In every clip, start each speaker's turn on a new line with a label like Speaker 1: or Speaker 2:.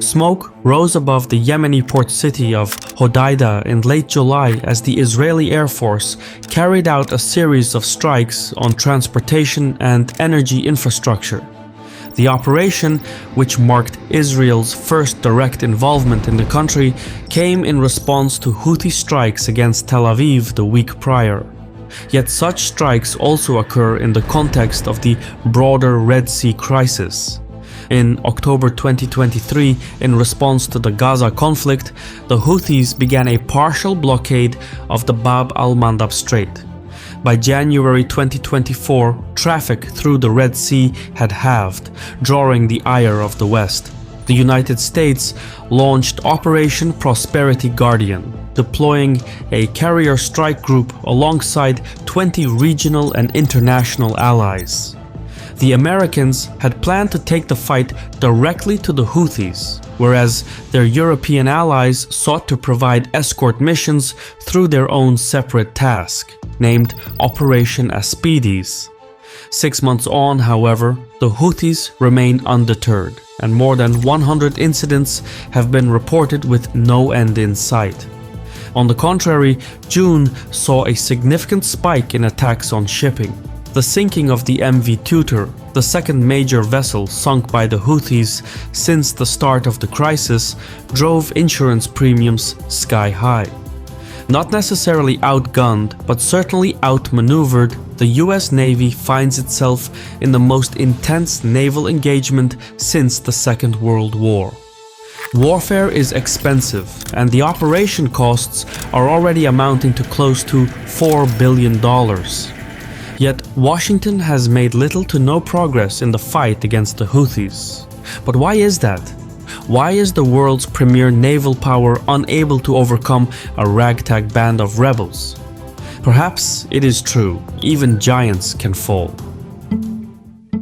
Speaker 1: Smoke rose above the Yemeni port city of Hodeidah in late July as the Israeli Air Force carried out a series of strikes on transportation and energy infrastructure. The operation, which marked Israel's first direct involvement in the country, came in response to Houthi strikes against Tel Aviv the week prior. Yet such strikes also occur in the context of the broader Red Sea crisis. In October 2023, in response to the Gaza conflict, the Houthis began a partial blockade of the Bab al-Mandab Strait. By January 2024, traffic through the Red Sea had halved, drawing the ire of the West. The United States launched Operation Prosperity Guardian, deploying a carrier strike group alongside 20 regional and international allies. The Americans had planned to take the fight directly to the Houthis, whereas their European allies sought to provide escort missions through their own separate task, named Operation Asymmetric. 6 months on, however, the Houthis remain undeterred, and more than 100 incidents have been reported with no end in sight. On the contrary, June saw a significant spike in attacks on shipping. The sinking of the MV Tutor, the second major vessel sunk by the Houthis since the start of the crisis, drove insurance premiums sky high. Not necessarily outgunned, but certainly outmaneuvered, the US Navy finds itself in the most intense naval engagement since the Second World War. Warfare is expensive, and the operation costs are already amounting to close to $4 billion. Yet Washington has made little to no progress in the fight against the Houthis. But why is that? Why is the world's premier naval power unable to overcome a ragtag band of rebels? Perhaps it is true, even giants can fall.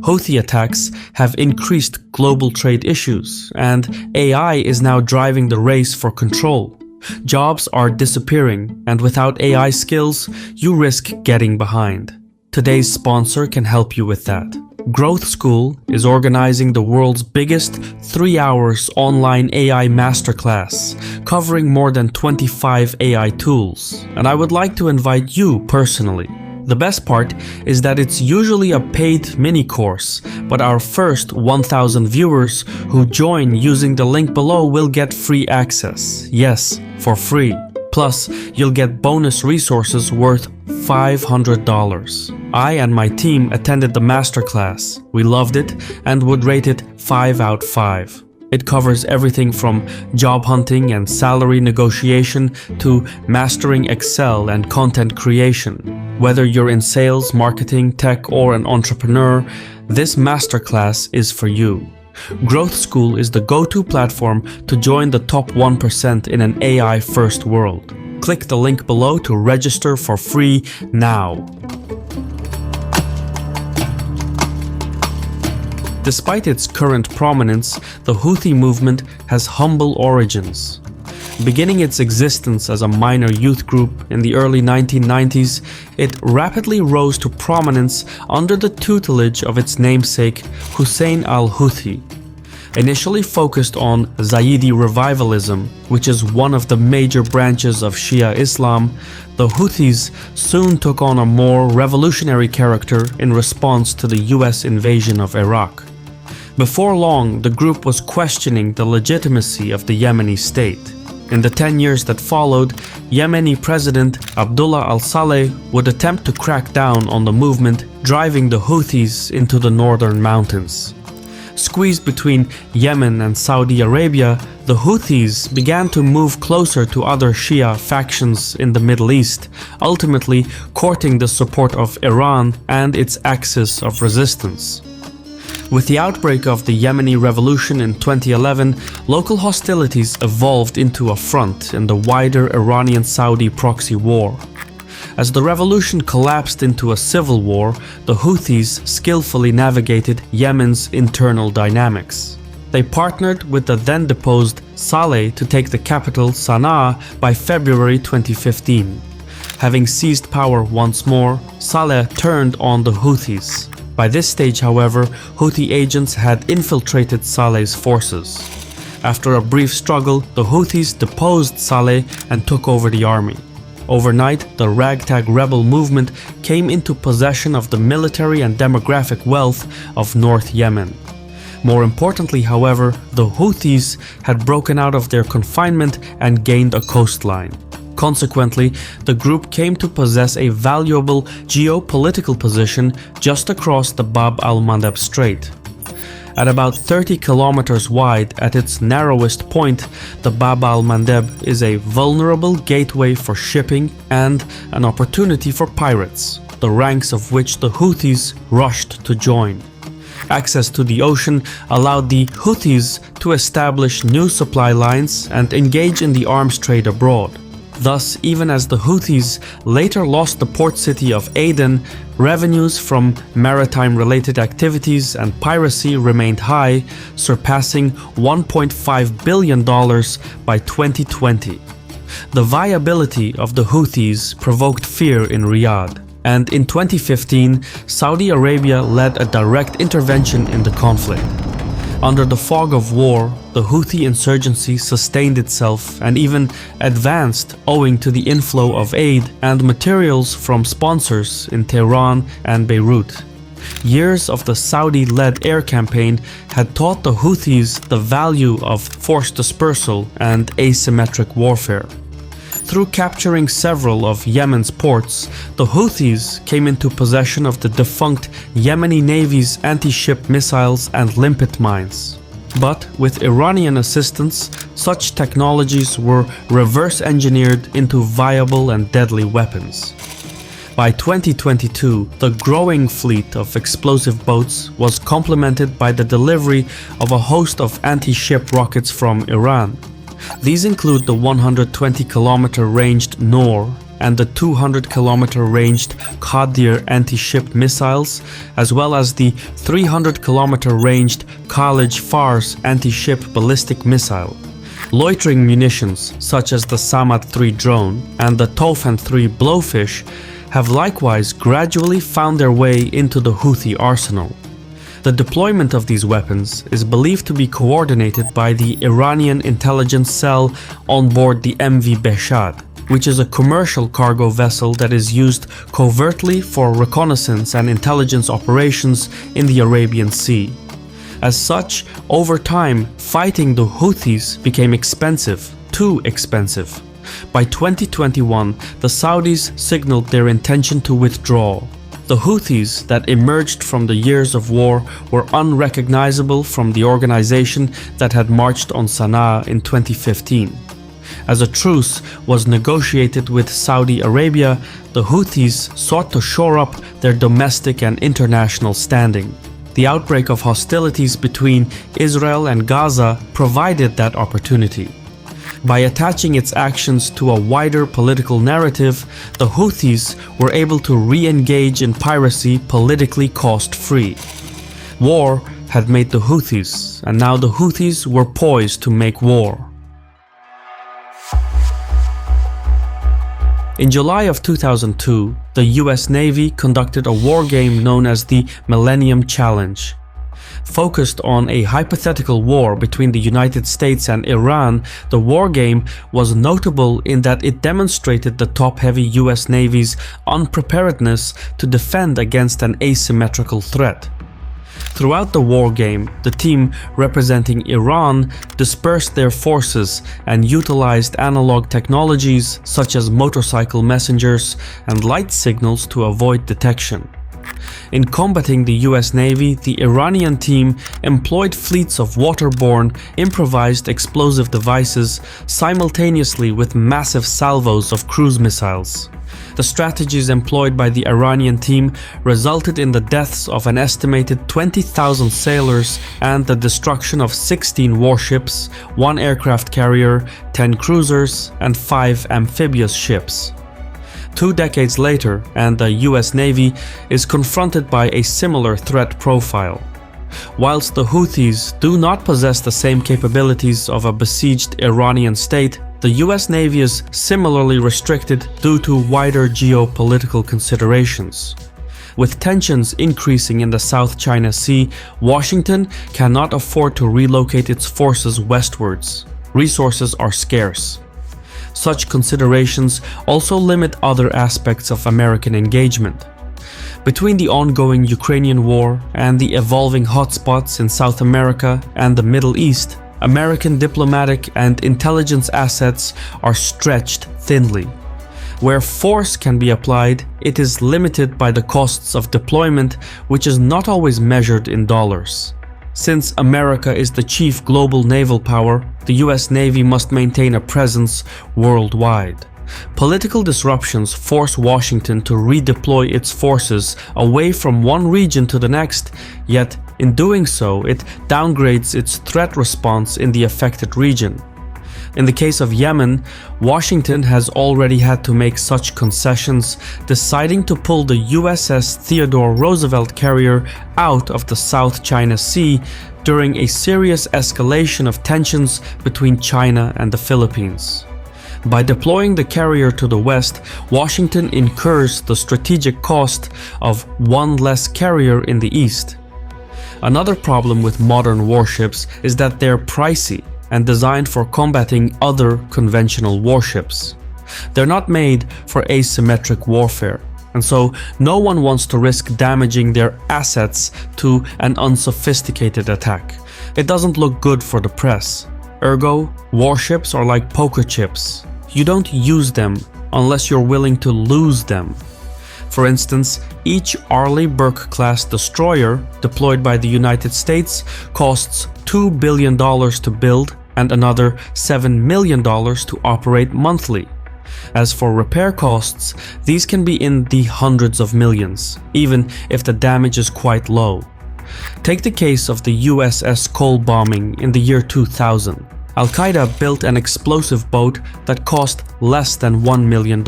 Speaker 1: Houthi attacks have increased global trade issues, and AI is now driving the race for control. Jobs are disappearing, and without AI skills, you risk getting behind. Today's sponsor can help you with that. Growth School is organizing the world's biggest 3 hours online AI masterclass, covering more than 25 AI tools, and I would like to invite you personally. The best part is that it's usually a paid mini course, but our first 1,000 viewers who join using the link below will get free access. Yes, for free. Plus, you'll get bonus resources worth $500. I and my team attended the masterclass. We loved it and would rate it 5 out of 5. It covers everything from job hunting and salary negotiation to mastering Excel and content creation. Whether you're in sales, marketing, tech, or an entrepreneur, this masterclass is for you. Growth School is the go-to platform to join the top 1% in an AI-first world. Click the link below to register for free now. Despite its current prominence, the Houthi movement has humble origins. Beginning its existence as a minor youth group in the early 1990s, it rapidly rose to prominence under the tutelage of its namesake, Hussein al-Houthi. Initially focused on Zayidi revivalism, which is one of the major branches of Shia Islam, the Houthis soon took on a more revolutionary character in response to the US invasion of Iraq. Before long, the group was questioning the legitimacy of the Yemeni state. In the 10 years that followed, Yemeni President Abdullah al-Saleh would attempt to crack down on the movement, driving the Houthis into the northern mountains. Squeezed between Yemen and Saudi Arabia, the Houthis began to move closer to other Shia factions in the Middle East, ultimately courting the support of Iran and its axis of resistance. With the outbreak of the Yemeni revolution in 2011, local hostilities evolved into a front in the wider Iranian-Saudi proxy war. As the revolution collapsed into a civil war, the Houthis skillfully navigated Yemen's internal dynamics. They partnered with the then-deposed Saleh to take the capital Sana'a by February 2015. Having seized power once more, Saleh turned on the Houthis. By this stage, however, Houthi agents had infiltrated Saleh's forces. After a brief struggle, the Houthis deposed Saleh and took over the army. Overnight, the ragtag rebel movement came into possession of the military and demographic wealth of North Yemen. More importantly, however, the Houthis had broken out of their confinement and gained a coastline. Consequently, the group came to possess a valuable geopolitical position just across the Bab al-Mandab Strait. At about 30 kilometers wide at its narrowest point, the Bab al-Mandab is a vulnerable gateway for shipping and an opportunity for pirates, the ranks of which the Houthis rushed to join. Access to the ocean allowed the Houthis to establish new supply lines and engage in the arms trade abroad. Thus, even as the Houthis later lost the port city of Aden, revenues from maritime-related activities and piracy remained high, surpassing $1.5 billion by 2020. The viability of the Houthis provoked fear in Riyadh, and in 2015, Saudi Arabia led a direct intervention in the conflict. Under the fog of war, the Houthi insurgency sustained itself and even advanced owing to the inflow of aid and materials from sponsors in Tehran and Beirut. Years of the Saudi-led air campaign had taught the Houthis the value of forced dispersal and asymmetric warfare. Through capturing several of Yemen's ports, the Houthis came into possession of the defunct Yemeni Navy's anti-ship missiles and limpet mines. But with Iranian assistance, such technologies were reverse-engineered into viable and deadly weapons. By 2022, the growing fleet of explosive boats was complemented by the delivery of a host of anti-ship rockets from Iran. These include the 120-kilometer ranged Noor and the 200-kilometer ranged Qadir anti-ship missiles, as well as the 300-kilometer ranged Khalij Fars anti-ship ballistic missile. Loitering munitions such as the Samad 3 drone and the Tofan 3 blowfish have likewise gradually found their way into the Houthi arsenal. The deployment of these weapons is believed to be coordinated by the Iranian intelligence cell on board the MV Behshad, which is a commercial cargo vessel that is used covertly for reconnaissance and intelligence operations in the Arabian Sea. As such, over time, fighting the Houthis became expensive, too expensive. By 2021, the Saudis signaled their intention to withdraw. The Houthis that emerged from the years of war were unrecognizable from the organization that had marched on Sana'a in 2015. As a truce was negotiated with Saudi Arabia, the Houthis sought to shore up their domestic and international standing. The outbreak of hostilities between Israel and Gaza provided that opportunity. By attaching its actions to a wider political narrative, the Houthis were able to re-engage in piracy politically cost-free. War had made the Houthis, and now the Houthis were poised to make war. In July of 2002, the US Navy conducted a war game known as the Millennium Challenge. Focused on a hypothetical war between the United States and Iran, the war game was notable in that it demonstrated the top-heavy US Navy's unpreparedness to defend against an asymmetrical threat. Throughout the war game, the team representing Iran dispersed their forces and utilized analog technologies such as motorcycle messengers and light signals to avoid detection. In combating the US Navy, the Iranian team employed fleets of waterborne, improvised explosive devices simultaneously with massive salvos of cruise missiles. The strategies employed by the Iranian team resulted in the deaths of an estimated 20,000 sailors and the destruction of 16 warships, 1 aircraft carrier, 10 cruisers, and 5 amphibious ships. 2 decades later, and the US Navy is confronted by a similar threat profile. Whilst the Houthis do not possess the same capabilities of a besieged Iranian state, the US Navy is similarly restricted due to wider geopolitical considerations. With tensions increasing in the South China Sea, Washington cannot afford to relocate its forces westwards. Resources are scarce. Such considerations also limit other aspects of American engagement. Between the ongoing Ukrainian war and the evolving hotspots in South America and the Middle East, American diplomatic and intelligence assets are stretched thinly. Where force can be applied, it is limited by the costs of deployment, which is not always measured in dollars. Since America is the chief global naval power, the US Navy must maintain a presence worldwide. Political disruptions force Washington to redeploy its forces away from one region to the next, yet in doing so, it downgrades its threat response in the affected region. In the case of Yemen, Washington has already had to make such concessions, deciding to pull the USS Theodore Roosevelt carrier out of the South China Sea during a serious escalation of tensions between China and the Philippines. By deploying the carrier to the west, Washington incurs the strategic cost of one less carrier in the east. Another problem with modern warships is that they're pricey and designed for combating other conventional warships. They're not made for asymmetric warfare, and so no one wants to risk damaging their assets to an unsophisticated attack. It doesn't look good for the press. Ergo, warships are like poker chips. You don't use them unless you're willing to lose them. For instance, each Arleigh Burke-class destroyer deployed by the United States costs $2 billion to build and another $7 million to operate monthly. As for repair costs, these can be in the hundreds of millions, even if the damage is quite low. Take the case of the USS Cole bombing in the year 2000. Al-Qaeda built an explosive boat that cost less than $1 million.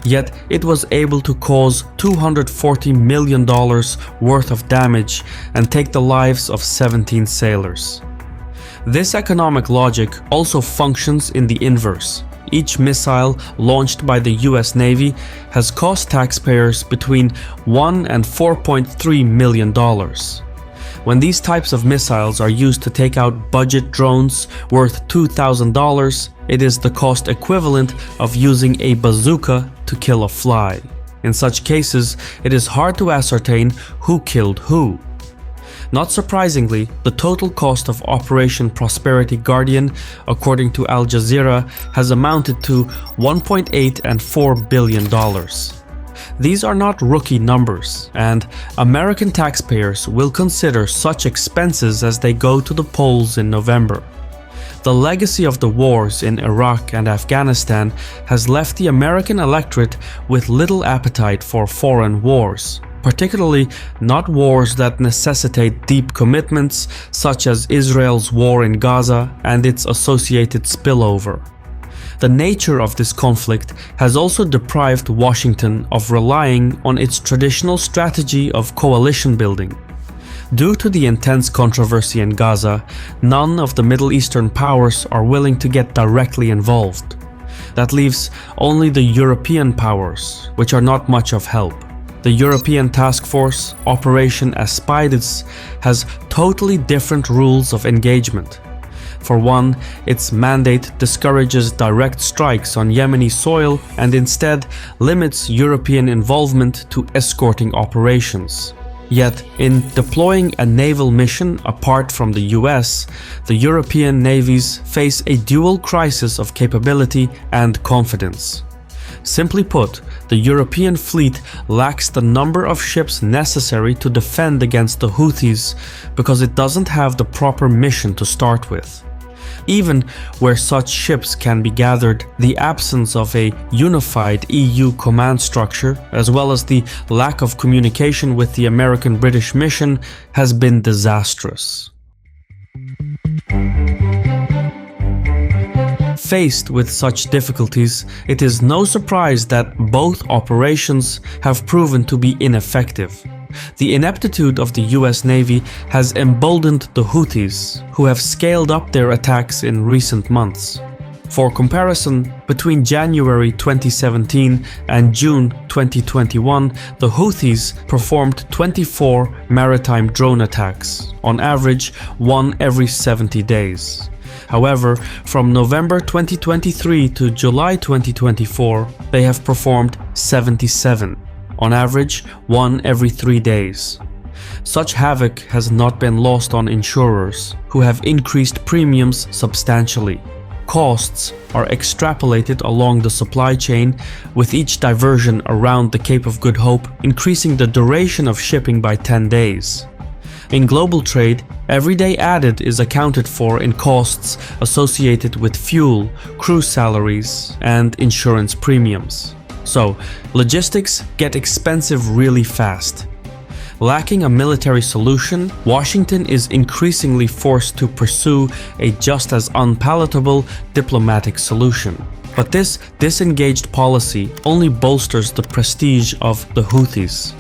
Speaker 1: Yet it was able to cause $240 million worth of damage and take the lives of 17 sailors. This economic logic also functions in the inverse. Each missile launched by the US Navy has cost taxpayers between $1 and $4.3 million. When these types of missiles are used to take out budget drones worth $2,000, it is the cost equivalent of using a bazooka to kill a fly. In such cases, it is hard to ascertain who killed who. Not surprisingly, the total cost of Operation Prosperity Guardian, according to Al Jazeera, has amounted to $1.8 and $4 billion. These are not rookie numbers, and American taxpayers will consider such expenses as they go to the polls in November. The legacy of the wars in Iraq and Afghanistan has left the American electorate with little appetite for foreign wars, particularly not wars that necessitate deep commitments such as Israel's war in Gaza and its associated spillover. The nature of this conflict has also deprived Washington of relying on its traditional strategy of coalition building. Due to the intense controversy in Gaza, none of the Middle Eastern powers are willing to get directly involved. That leaves only the European powers, which are not much of help. The European Task Force, Operation Aspides, has totally different rules of engagement. For one, its mandate discourages direct strikes on Yemeni soil and instead limits European involvement to escorting operations. Yet, in deploying a naval mission apart from the US, the European navies face a dual crisis of capability and confidence. Simply put, the European fleet lacks the number of ships necessary to defend against the Houthis because it doesn't have the proper mission to start with. Even where such ships can be gathered, the absence of a unified EU command structure, as well as the lack of communication with the American-British mission, has been disastrous. Faced with such difficulties, it is no surprise that both operations have proven to be ineffective. The ineptitude of the US Navy has emboldened the Houthis, who have scaled up their attacks in recent months. For comparison, between January 2017 and June 2021, the Houthis performed 24 maritime drone attacks, on average one every 70 days. However, from November 2023 to July 2024, they have performed 77, on average one every 3 days. Such havoc has not been lost on insurers, who have increased premiums substantially. Costs are extrapolated along the supply chain, with each diversion around the Cape of Good Hope increasing the duration of shipping by 10 days. In global trade, every day added is accounted for in costs associated with fuel, crew salaries, and insurance premiums. So, logistics get expensive really fast. Lacking a military solution, Washington is increasingly forced to pursue a just as unpalatable diplomatic solution. But this disengaged policy only bolsters the prestige of the Houthis.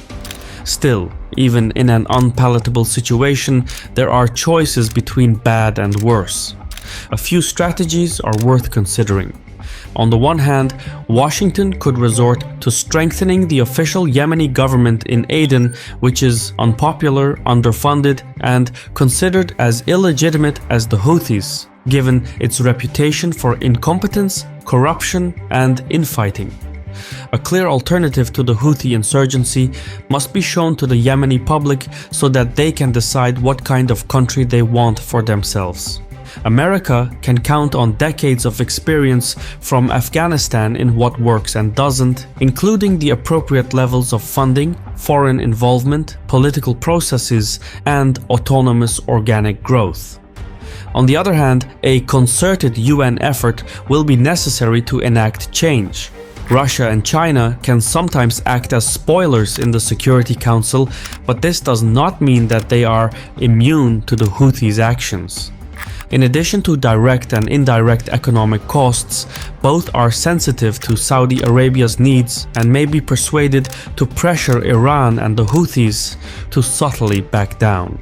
Speaker 1: Still, even in an unpalatable situation, there are choices between bad and worse. A few strategies are worth considering. On the one hand, Washington could resort to strengthening the official Yemeni government in Aden, which is unpopular, underfunded, and considered as illegitimate as the Houthis, given its reputation for incompetence, corruption, and infighting. A clear alternative to the Houthi insurgency must be shown to the Yemeni public so that they can decide what kind of country they want for themselves. America can count on decades of experience from Afghanistan in what works and doesn't, including the appropriate levels of funding, foreign involvement, political processes, and autonomous organic growth. On the other hand, a concerted UN effort will be necessary to enact change. Russia and China can sometimes act as spoilers in the Security Council, but this does not mean that they are immune to the Houthis' actions. In addition to direct and indirect economic costs, both are sensitive to Saudi Arabia's needs and may be persuaded to pressure Iran and the Houthis to subtly back down.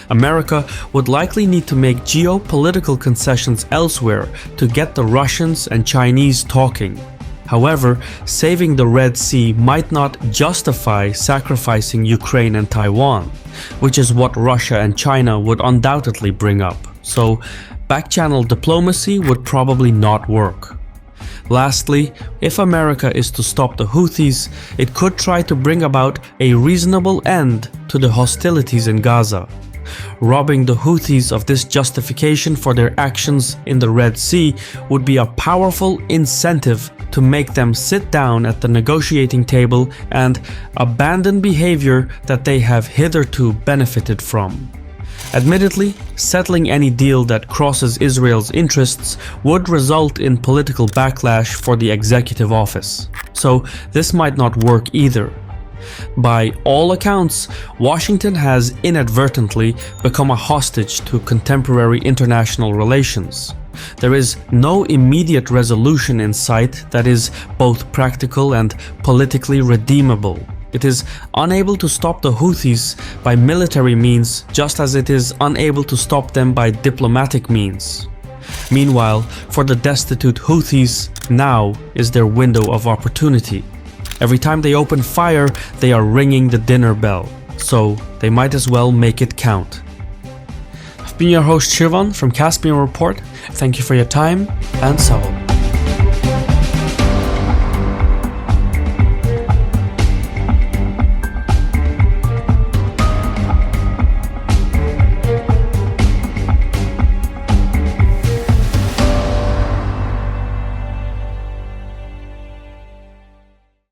Speaker 1: America would likely need to make geopolitical concessions elsewhere to get the Russians and Chinese talking. However, saving the Red Sea might not justify sacrificing Ukraine and Taiwan, which is what Russia and China would undoubtedly bring up. So, back-channel diplomacy would probably not work. Lastly, if America is to stop the Houthis, it could try to bring about a reasonable end to the hostilities in Gaza. Robbing the Houthis of this justification for their actions in the Red Sea would be a powerful incentive to make them sit down at the negotiating table and abandon behavior that they have hitherto benefited from. Admittedly, settling any deal that crosses Israel's interests would result in political backlash for the executive office, so this might not work either. By all accounts, Washington has inadvertently become a hostage to contemporary international relations. There is no immediate resolution in sight that is both practical and politically redeemable. It is unable to stop the Houthis by military means, just as it is unable to stop them by diplomatic means. Meanwhile, for the destitute Houthis, now is their window of opportunity. Every time they open fire, they are ringing the dinner bell, so they might as well make it count. I've been your host Shirvan from Caspian Report. Thank you for your time, and salam.